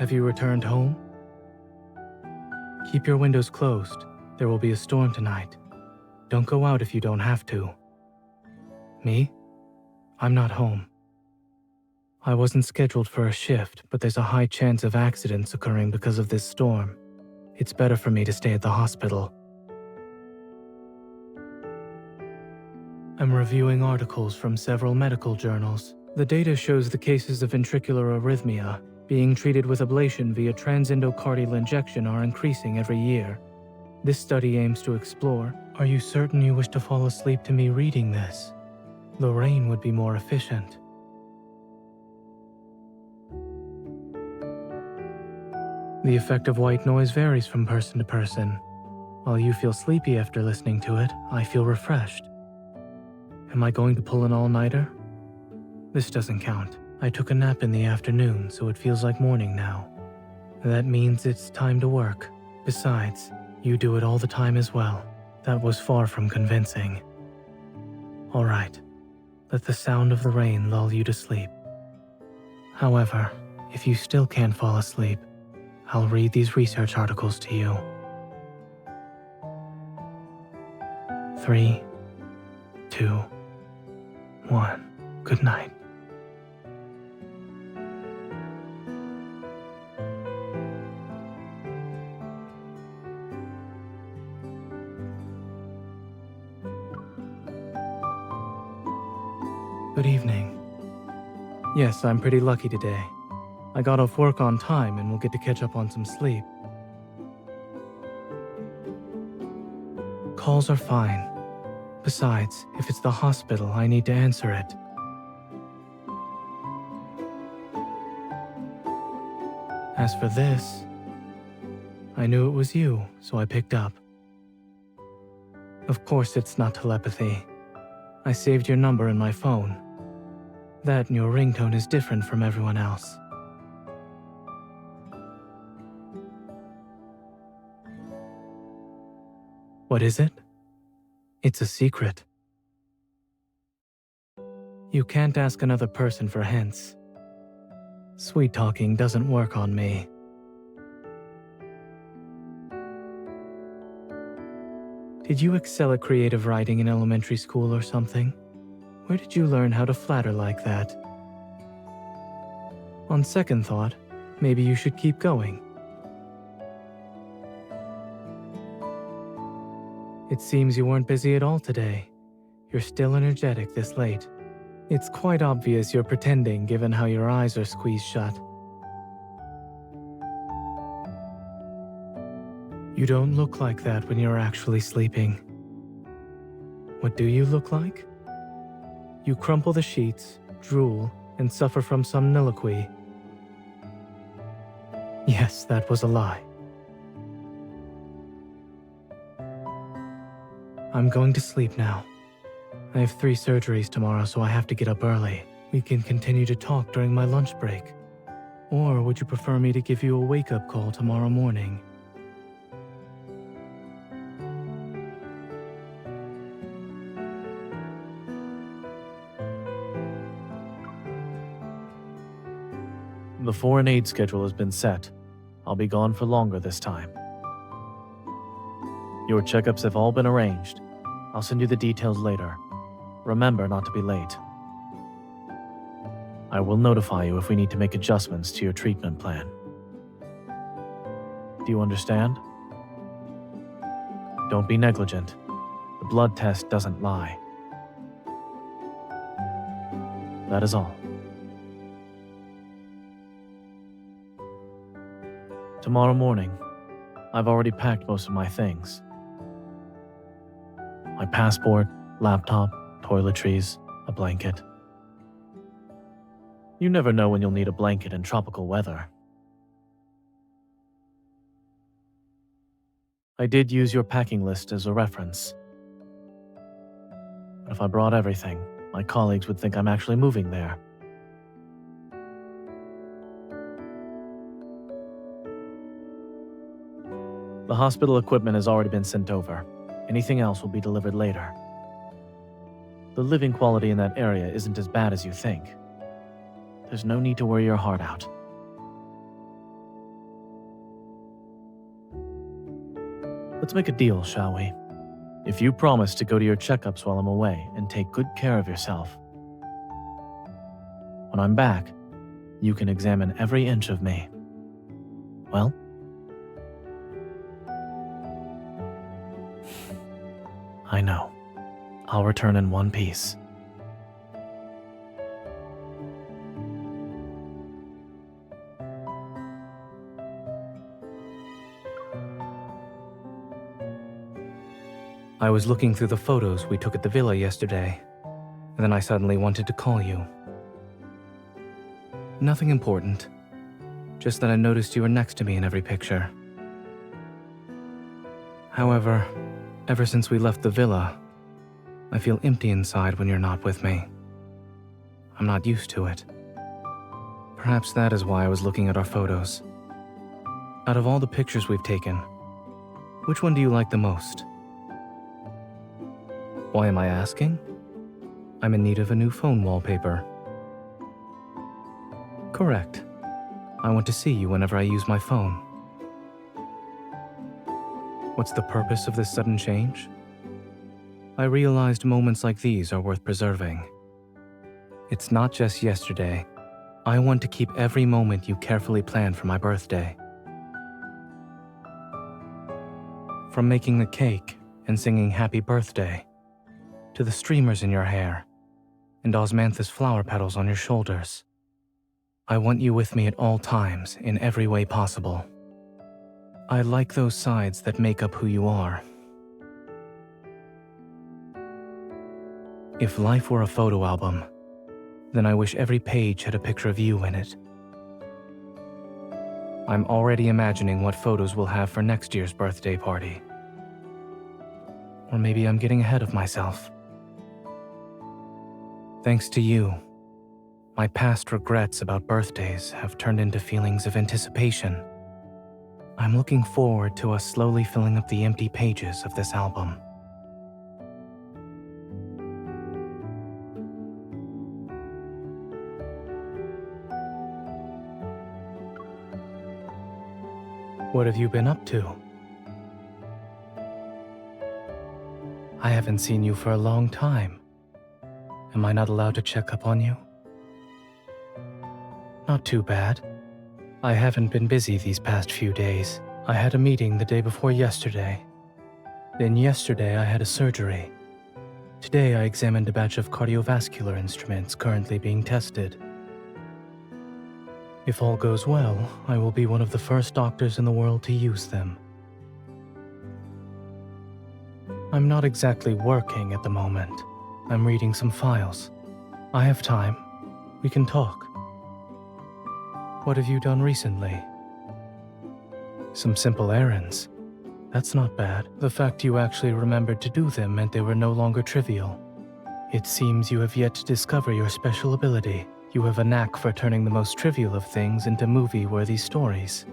Have you returned home? Keep your windows closed. There will be a storm tonight. Don't go out if you don't have to. Me? I'm not home. I wasn't scheduled for a shift, but there's a high chance of accidents occurring because of this storm. It's better for me to stay at the hospital. I'm reviewing articles from several medical journals. The data shows the cases of ventricular arrhythmia being treated with ablation via transendocardial injection are increasing every year. This study aims to explore, are you certain you wish to fall asleep to me reading this? The rain would be more efficient. The effect of white noise varies from person to person. While you feel sleepy after listening to it, I feel refreshed. Am I going to pull an all-nighter? This doesn't count. I took a nap in the afternoon, so it feels like morning now. That means it's time to work. Besides, you do it all the time as well. That was far from convincing. All right, let the sound of the rain lull you to sleep. However, if you still can't fall asleep, I'll read these research articles to you. 3, 2, 1. Good night. Good evening. Yes, I'm pretty lucky today. I got off work on time and will get to catch up on some sleep. Calls are fine. Besides, if it's the hospital, I need to answer it. As for this, I knew it was you, so I picked up. Of course it's not telepathy. I saved your number in my phone. That and your ringtone is different from everyone else. What is it? It's a secret. You can't ask another person for hints. Sweet talking doesn't work on me. Did you excel at creative writing in elementary school or something? Where did you learn how to flatter like that? On second thought, maybe you should keep going. It seems you weren't busy at all today. You're still energetic this late. It's quite obvious you're pretending given how your eyes are squeezed shut. You don't look like that when you're actually sleeping. What do you look like? You crumple the sheets, drool, and suffer from somniloquy. Yes, that was a lie. I'm going to sleep now. I have 3 surgeries tomorrow, so I have to get up early. We can continue to talk during my lunch break. Or would you prefer me to give you a wake-up call tomorrow morning? The foreign aid schedule has been set. I'll be gone for longer this time. Your checkups have all been arranged. I'll send you the details later. Remember not to be late. I will notify you if we need to make adjustments to your treatment plan. Do you understand? Don't be negligent. The blood test doesn't lie. That is all. Tomorrow morning, I've already packed most of my things. My passport, laptop, toiletries, a blanket. You never know when you'll need a blanket in tropical weather. I did use your packing list as a reference. But if I brought everything, my colleagues would think I'm actually moving there. The hospital equipment has already been sent over. Anything else will be delivered later. The living quality in that area isn't as bad as you think. There's no need to worry your heart out. Let's make a deal, shall we? If you promise to go to your checkups while I'm away and take good care of yourself, when I'm back, you can examine every inch of me. Well? I know. I'll return in one piece. I was looking through the photos we took at the villa yesterday, and then I suddenly wanted to call you. Nothing important, just that I noticed you were next to me in every picture. However, ever since we left the villa, I feel empty inside when you're not with me. I'm not used to it. Perhaps that is why I was looking at our photos. Out of all the pictures we've taken, which one do you like the most? Why am I asking? I'm in need of a new phone wallpaper. Correct. I want to see you whenever I use my phone. What's the purpose of this sudden change? I realized moments like these are worth preserving. It's not just yesterday. I want to keep every moment you carefully planned for my birthday. From making the cake and singing happy birthday, to the streamers in your hair, and osmanthus flower petals on your shoulders. I want you with me at all times, in every way possible. I like those sides that make up who you are. If life were a photo album, then I wish every page had a picture of you in it. I'm already imagining what photos we'll have for next year's birthday party. Or maybe I'm getting ahead of myself. Thanks to you, my past regrets about birthdays have turned into feelings of anticipation. I'm looking forward to us slowly filling up the empty pages of this album. What have you been up to? I haven't seen you for a long time. Am I not allowed to check up on you? Not too bad. I haven't been busy these past few days. I had a meeting the day before yesterday. Then yesterday I had a surgery. Today I examined a batch of cardiovascular instruments currently being tested. If all goes well, I will be one of the first doctors in the world to use them. I'm not exactly working at the moment. I'm reading some files. I have time. We can talk. What have you done recently? Some simple errands. That's not bad. The fact you actually remembered to do them meant they were no longer trivial. It seems you have yet to discover your special ability. You have a knack for turning the most trivial of things into movie-worthy stories.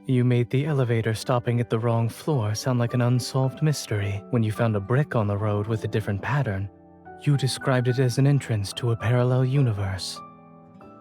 You made the elevator stopping at the wrong floor sound like an unsolved mystery. When you found a brick on the road with a different pattern, you described it as an entrance to a parallel universe.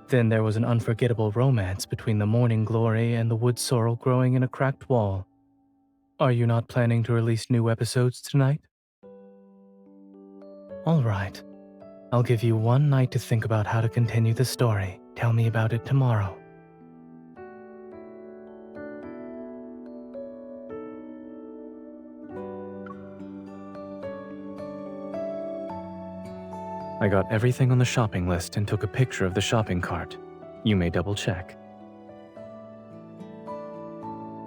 Then there was an unforgettable romance between the morning glory and the wood sorrel growing in a cracked wall. Are you not planning to release new episodes tonight? All right. I'll give you one night to think about how to continue the story. Tell me about it tomorrow. I got everything on the shopping list and took a picture of the shopping cart. You may double check.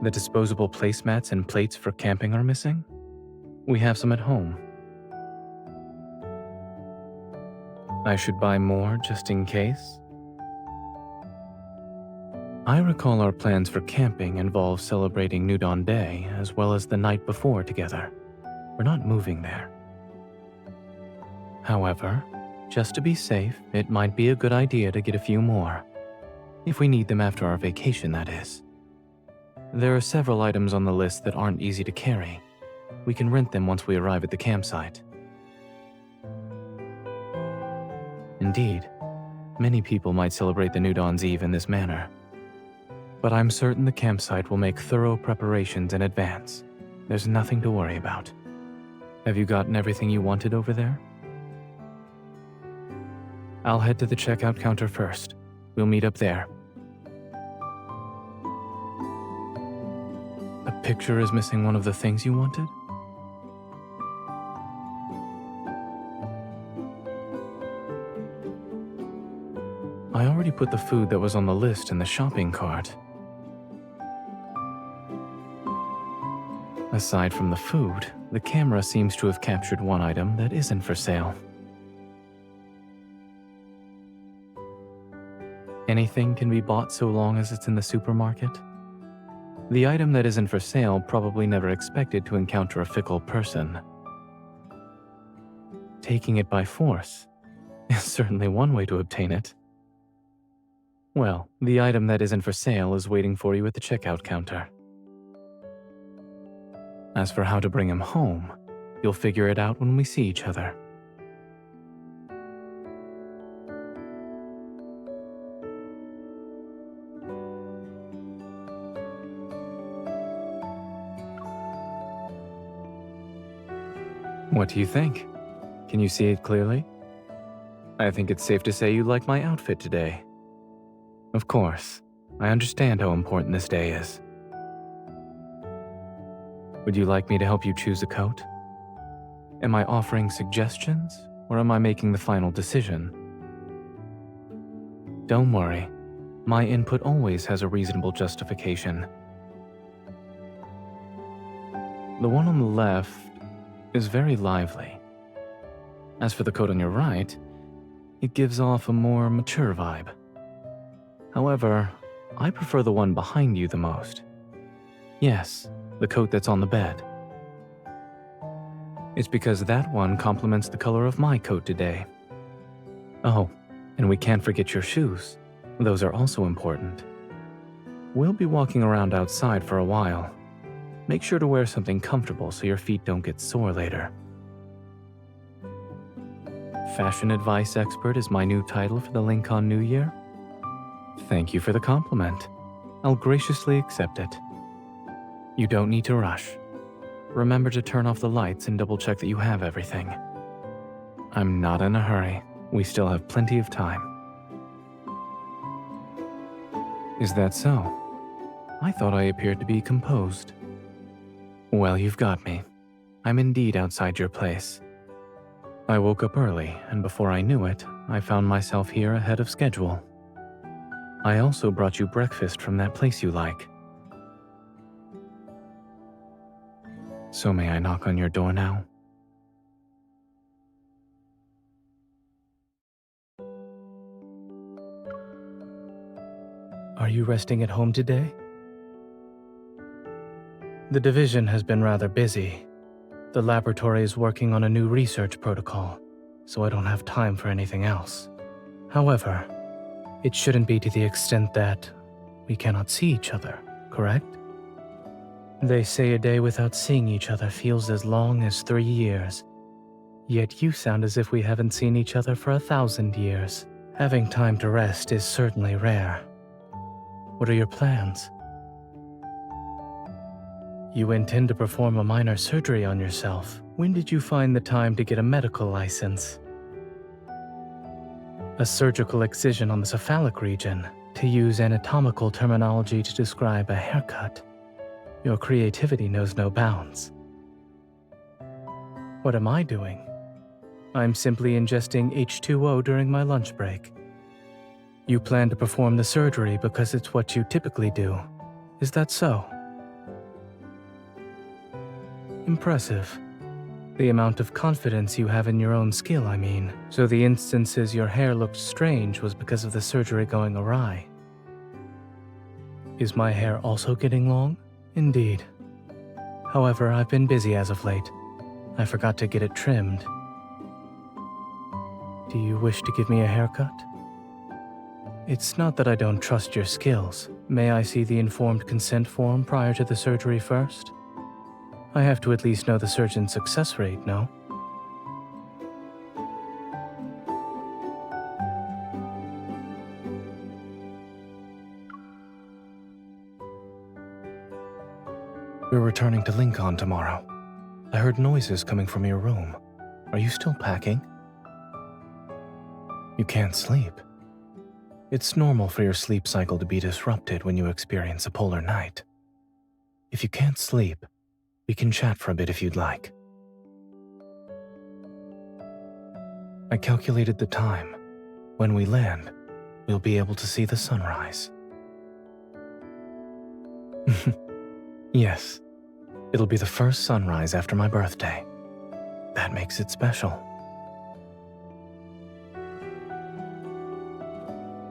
The disposable placemats and plates for camping are missing? We have some at home. I should buy more just in case? I recall our plans for camping involve celebrating New Dawn Day as well as the night before together. We're not moving there. However, just to be safe, it might be a good idea to get a few more. If we need them after our vacation, that is. There are several items on the list that aren't easy to carry. We can rent them once we arrive at the campsite. Indeed, many people might celebrate the New Dawn's Eve in this manner. But I'm certain the campsite will make thorough preparations in advance. There's nothing to worry about. Have you gotten everything you wanted over there? I'll head to the checkout counter first. We'll meet up there. A picture is missing one of the things you wanted? I already put the food that was on the list in the shopping cart. Aside from the food, the camera seems to have captured one item that isn't for sale. Anything can be bought so long as it's in the supermarket. The item that isn't for sale probably never expected to encounter a fickle person. Taking it by force is certainly one way to obtain it. Well, the item that isn't for sale is waiting for you at the checkout counter. As for how to bring him home, you'll figure it out when we see each other. What do you think? Can you see it clearly? I think it's safe to say you like my outfit today. Of course, I understand how important this day is. Would you like me to help you choose a coat? Am I offering suggestions, or am I making the final decision? Don't worry, my input always has a reasonable justification. The one on the left is very lively. As for the coat on your right, it gives off a more mature vibe. However, I prefer the one behind you the most. Yes, the coat that's on the bed. It's because that one complements the color of my coat today. Oh, and we can't forget your shoes. Those are also important. We'll be walking around outside for a while. Make sure to wear something comfortable so your feet don't get sore later. Fashion advice expert is my new title for the Lincoln New Year. Thank you for the compliment. I'll graciously accept it. You don't need to rush. Remember to turn off the lights and double check that you have everything. I'm not in a hurry. We still have plenty of time. Is that so? I thought I appeared to be composed. Well, you've got me. I'm indeed outside your place. I woke up early, and before I knew it, I found myself here ahead of schedule. I also brought you breakfast from that place you like. So may I knock on your door now? Are you resting at home today? The division has been rather busy. The laboratory is working on a new research protocol, so I don't have time for anything else. However, it shouldn't be to the extent that we cannot see each other, correct? They say a day without seeing each other feels as long as 3 years. Yet you sound as if we haven't seen each other for 1,000 years. Having time to rest is certainly rare. What are your plans? You intend to perform a minor surgery on yourself. When did you find the time to get a medical license? A surgical excision on the cephalic region, to use anatomical terminology to describe a haircut. Your creativity knows no bounds. What am I doing? I'm simply ingesting H2O during my lunch break. You plan to perform the surgery because it's what you typically do. Is that so? Impressive. The amount of confidence you have in your own skill, I mean. So the instances your hair looked strange was because of the surgery going awry. Is my hair also getting long? Indeed. However, I've been busy as of late. I forgot to get it trimmed. Do you wish to give me a haircut? It's not that I don't trust your skills. May I see the informed consent form prior to the surgery first? I have to at least know the surgeon's success rate, no? We're returning to Lincoln tomorrow. I heard noises coming from your room. Are you still packing? You can't sleep. It's normal for your sleep cycle to be disrupted when you experience a polar night. If you can't sleep, we can chat for a bit if you'd like. I calculated the time. When we land, we'll be able to see the sunrise. Yes, it'll be the first sunrise after my birthday. That makes it special.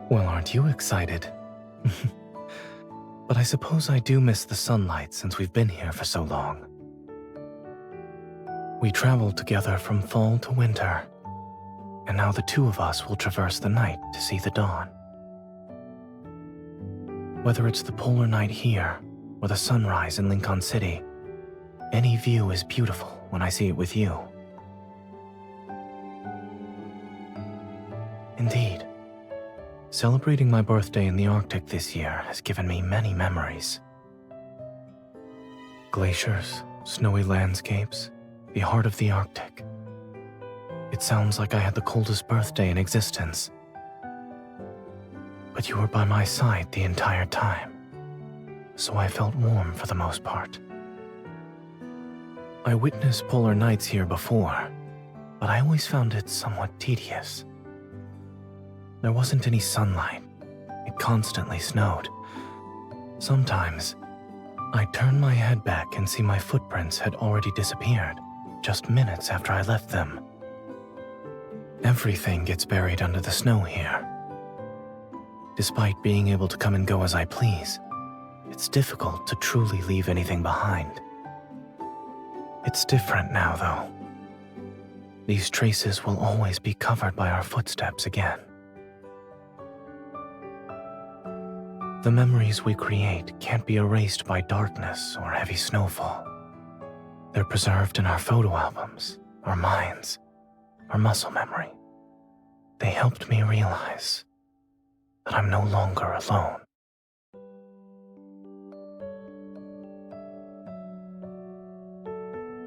Well, aren't you excited? But I suppose I do miss the sunlight since we've been here for so long. We traveled together from fall to winter, and now the two of us will traverse the night to see the dawn. Whether it's the polar night here or the sunrise in Lincoln City, any view is beautiful when I see it with you. Indeed, celebrating my birthday in the Arctic this year has given me many memories. Glaciers, snowy landscapes, the heart of the Arctic. It sounds like I had the coldest birthday in existence. But you were by my side the entire time, so I felt warm for the most part. I witnessed polar nights here before, but I always found it somewhat tedious. There wasn't any sunlight. It constantly snowed. Sometimes, I'd turn my head back and see my footprints had already disappeared, just minutes after I left them. Everything gets buried under the snow here. Despite being able to come and go as I please, it's difficult to truly leave anything behind. It's different now, though. These traces will always be covered by our footsteps again. The memories we create can't be erased by darkness or heavy snowfall. They're preserved in our photo albums, our minds, our muscle memory. They helped me realize that I'm no longer alone.